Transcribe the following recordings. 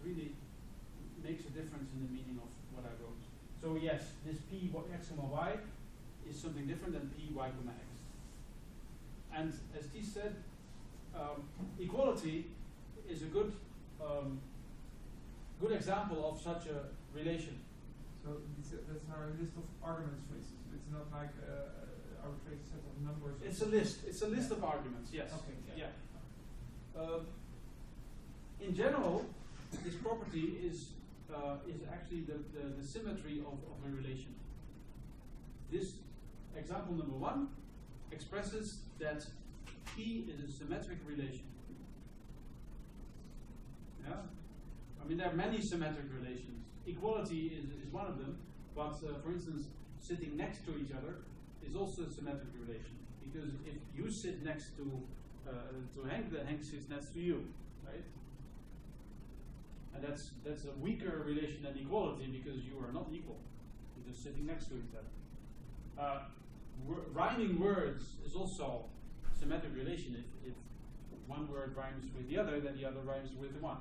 really makes a difference in the meaning of what I wrote. So yes, this p x comma y is something different than p y comma x. And as T said, equality is a good good example of such a relation. So that's our list of arguments, for instance. It's not like arbitrary set of numbers. It's a list. It's a list of arguments. Yes. Okay. Yeah. In general, this property is actually the symmetry of a relation. This example number 1 expresses that P is a symmetric relation. Yeah. I mean, there are many symmetric relations. Equality is one of them, but for instance, sitting next to each other is also a symmetric relation, because if you sit next to Henk, then Henk sits next to you, right? And that's a weaker relation than equality, because you are not equal. You're just sitting next to each other. Rhyming words is also a symmetric relation. If one word rhymes with the other, then the other rhymes with the one.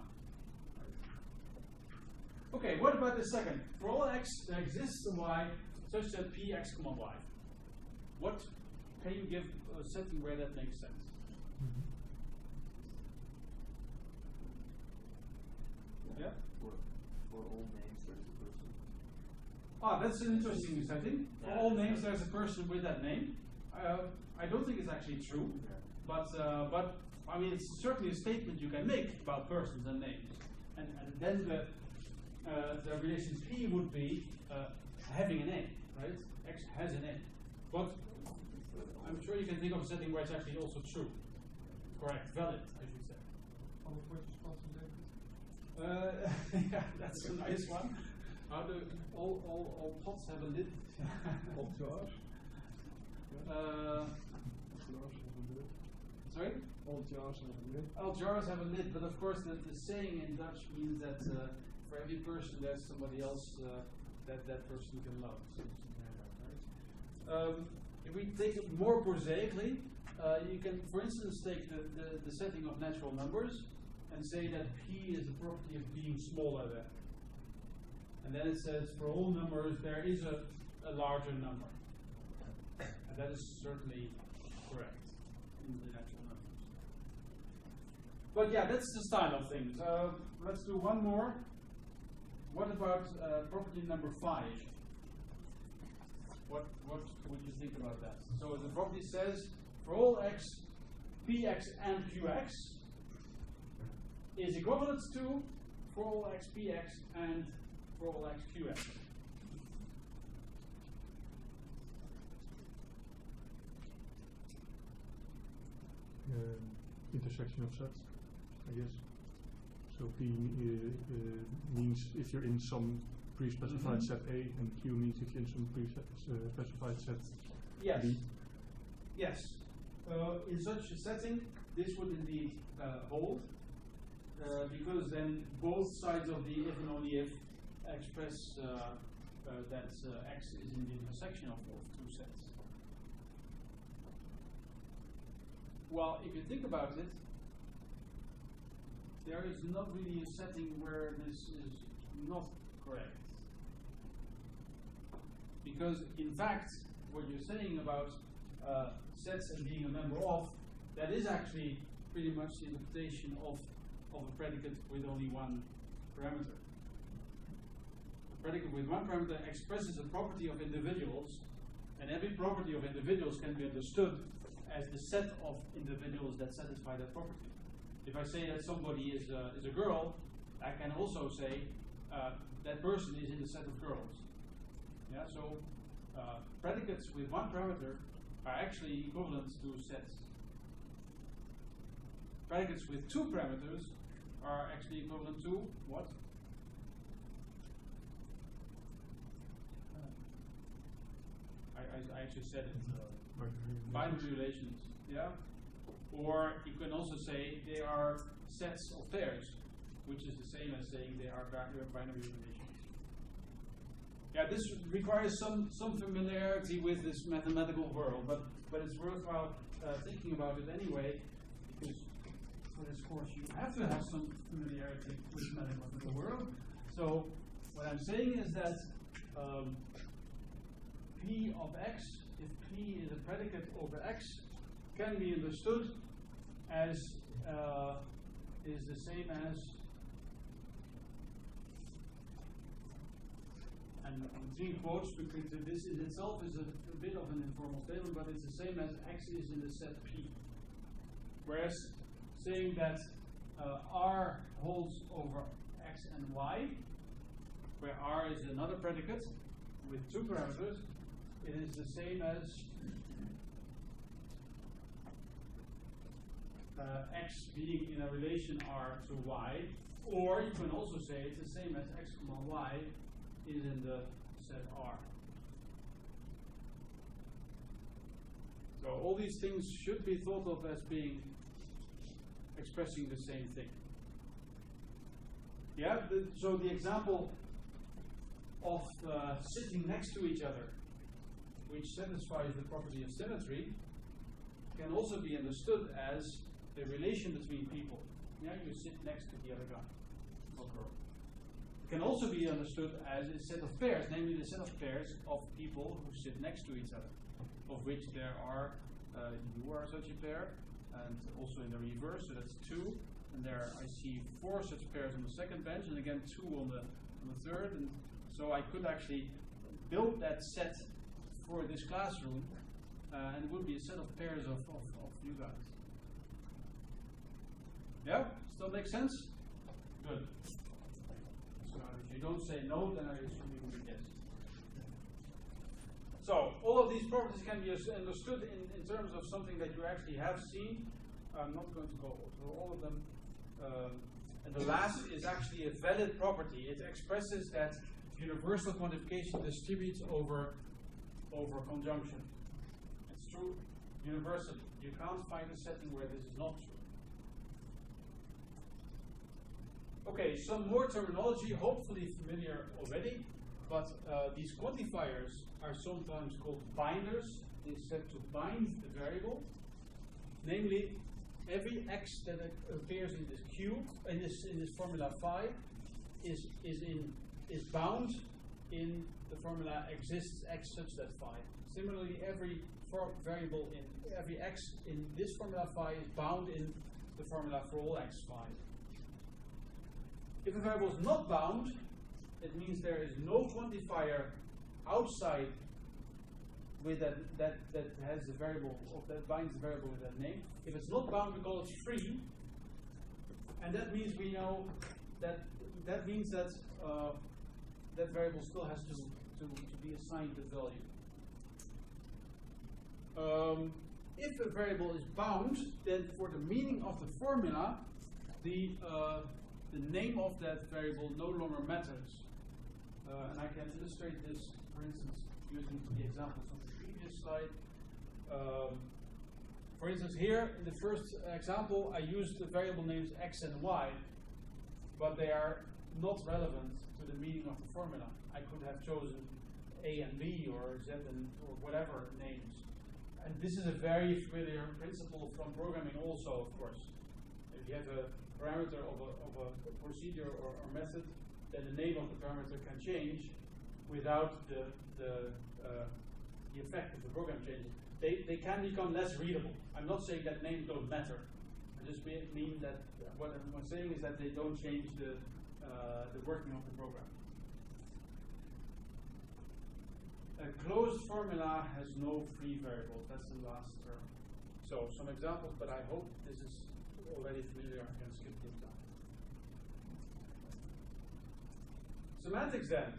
Okay, what about the second? For all x, there exists a y such that p x comma y. What can you give a setting where that makes sense? Yeah? For all names, there is a person. Ah, that's an interesting setting. For all names, there's a person with that name. I don't think it's actually true, but I mean, it's certainly a statement you can make about persons and names. And then the relation P would be having a name, right? X has a name. But I'm sure you can think of a setting where it's actually also true. Correct, valid, I should say. Yeah, that's a nice one. How do all pots have a lid? All jars. Sorry? All jars have a lid. All jars have a lid, but of course the saying in Dutch means that for every person there's somebody else that person can love. Right? If we take it more prosaically, you can, for instance, take the setting of natural numbers and say that P is the property of being smaller than. And then it says for all numbers there is a larger number. And that is certainly correct in the natural numbers. But yeah, that's the style of things. Let's do one more. What about property number 5? What would you think about that? So the property says for all x, px and qx is equivalent to for all x, px and for all x, qx. Intersection of sets, I guess. So P means if you're in some pre-specified set A, and Q means if you're in some pre-specified set B. Yes. In such a setting, this would indeed hold, because then both sides of the if and only if express that X is in the intersection of two sets. Well, if you think about it, there is not really a setting where this is not correct. Because, in fact, what you're saying about sets and being a member of, that is actually pretty much the interpretation of a predicate with only one parameter. A predicate with one parameter expresses a property of individuals, and every property of individuals can be understood as the set of individuals that satisfy that property. If I say that somebody is a girl, I can also say that person is in the set of girls. Yeah, so predicates with one parameter are actually equivalent to sets. Predicates with two parameters are actually equivalent to what? I actually said it. Binary relations. Yeah. Or you can also say they are sets of pairs, which is the same as saying they are binary relations. Yeah, this requires some familiarity with this mathematical world, but it's worthwhile thinking about it anyway, because for this course, you have to have some familiarity with mathematical world. So what I'm saying is that P of X, if P is a predicate over X, can be understood as is the same as, and between quotes, because this in itself is a bit of an informal statement, but it's the same as X is in the set P. Whereas saying that R holds over X and Y, where R is another predicate with two parameters, it is the same as X being in a relation R to Y, or you can also say it's the same as X comma Y is in the set R. So all these things should be thought of as being expressing the same thing. Yeah, so the example of sitting next to each other, which satisfies the property of symmetry, can also be understood as the relation between people. Yeah, you sit next to the other guy or girl. It can also be understood as a set of pairs, namely the set of pairs of people who sit next to each other, of which there are, you are such a pair, and also in the reverse, so that's 2. And there I see 4 such pairs on the second bench, and again 2 on the third. And so I could actually build that set for this classroom, and it would be a set of pairs of you guys. Yeah? Still makes sense? Good. So if you don't say no, then I assume you will yes. So all of these properties can be understood in terms of something that you actually have seen. I'm not going to go through all of them. And the last is actually a valid property. It expresses that universal quantification distributes over conjunction. It's true universally. You can't find a setting where this is not true. Okay, some more terminology, hopefully familiar already, but these quantifiers are sometimes called binders. They set to bind the variable. Namely, every x that appears in this cube, in this formula phi, is bound in the formula exists x such that phi. Similarly, every variable in every x in this formula phi is bound in the formula for all x phi. If a variable is not bound, it means there is no quantifier outside with that has the variable, or that binds the variable with that name. If it's not bound, we call it free, and that means we know that means that that variable still has to be assigned the value. If a variable is bound, then for the meaning of the formula, the name of that variable no longer matters. And I can illustrate this, for instance, using the examples on the previous slide. For instance, here in the first example, I used the variable names x and y, but they are not relevant to the meaning of the formula. I could have chosen a and b or z and or whatever names. And this is a very familiar principle from programming also, of course. If you have a parameter of a procedure or method, then the name of the parameter can change without the effect of the program changing. They can become less readable. I'm not saying that names don't matter. I just mean that what I'm saying is that they don't change the working of the program. A closed formula has no free variables. That's the last term. So some examples, but I hope this is already familiar. I can skip this down. Semantics then.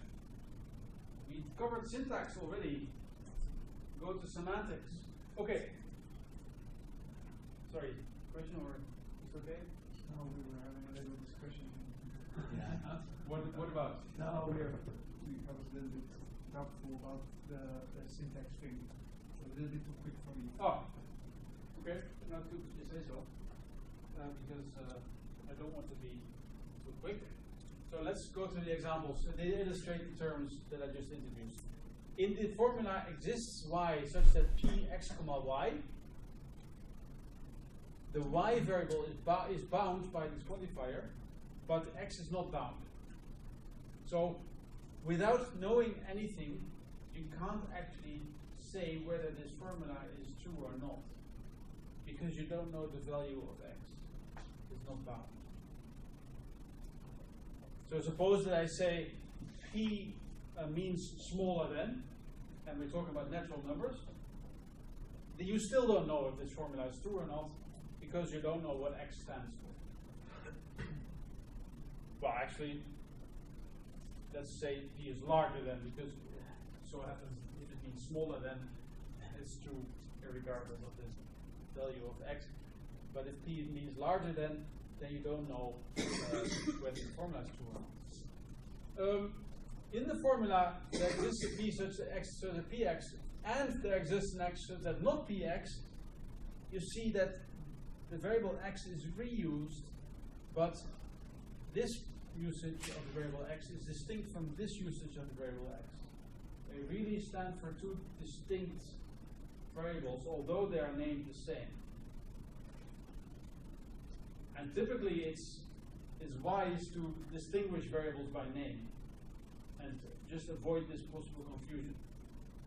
We covered syntax already. Go to semantics. Okay. Sorry, question or is it okay? No, we were having a little discussion. Yeah. What about? No, I was a little bit doubtful about the syntax thing. So a little bit too quick for me. Oh, okay. Not good that you say so. Because I don't want to be too quick. So let's go to the examples. They illustrate the terms that I just introduced. In the formula exists y such that p x comma y. the y variable is bound by this quantifier, but x is not bound. So without knowing anything, you can't actually say whether this formula is true or not, because you don't know the value of x. It's not bound. So suppose that I say p means smaller than, and we're talking about natural numbers, then you still don't know if this formula is true or not, because you don't know what x stands for. Well, actually, let's say p is larger than, because so happens if it means smaller than, it's true regardless of the value of x. But if p means larger than, then you don't know whether the formula is true or not. In the formula, there exists a p such that x such that px, and there exists an x such that not px. You see that the variable x is reused, but this usage of the variable x is distinct from this usage of the variable x. They really stand for two distinct variables, although they are named the same. And typically it's wise to distinguish variables by name and just avoid this possible confusion.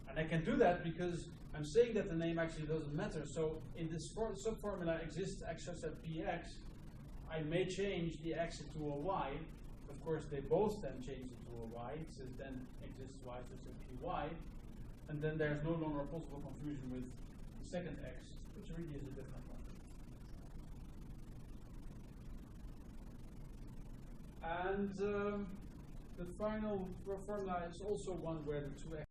And I can do that because I'm saying that the name actually doesn't matter. So in this subformula exists x such that px, I may change the x into a y. Of course, they both then change into a y, so then exists y such that py, and then there's no longer possible confusion with the second x, which really is a different one. And the final formula is also one where the two x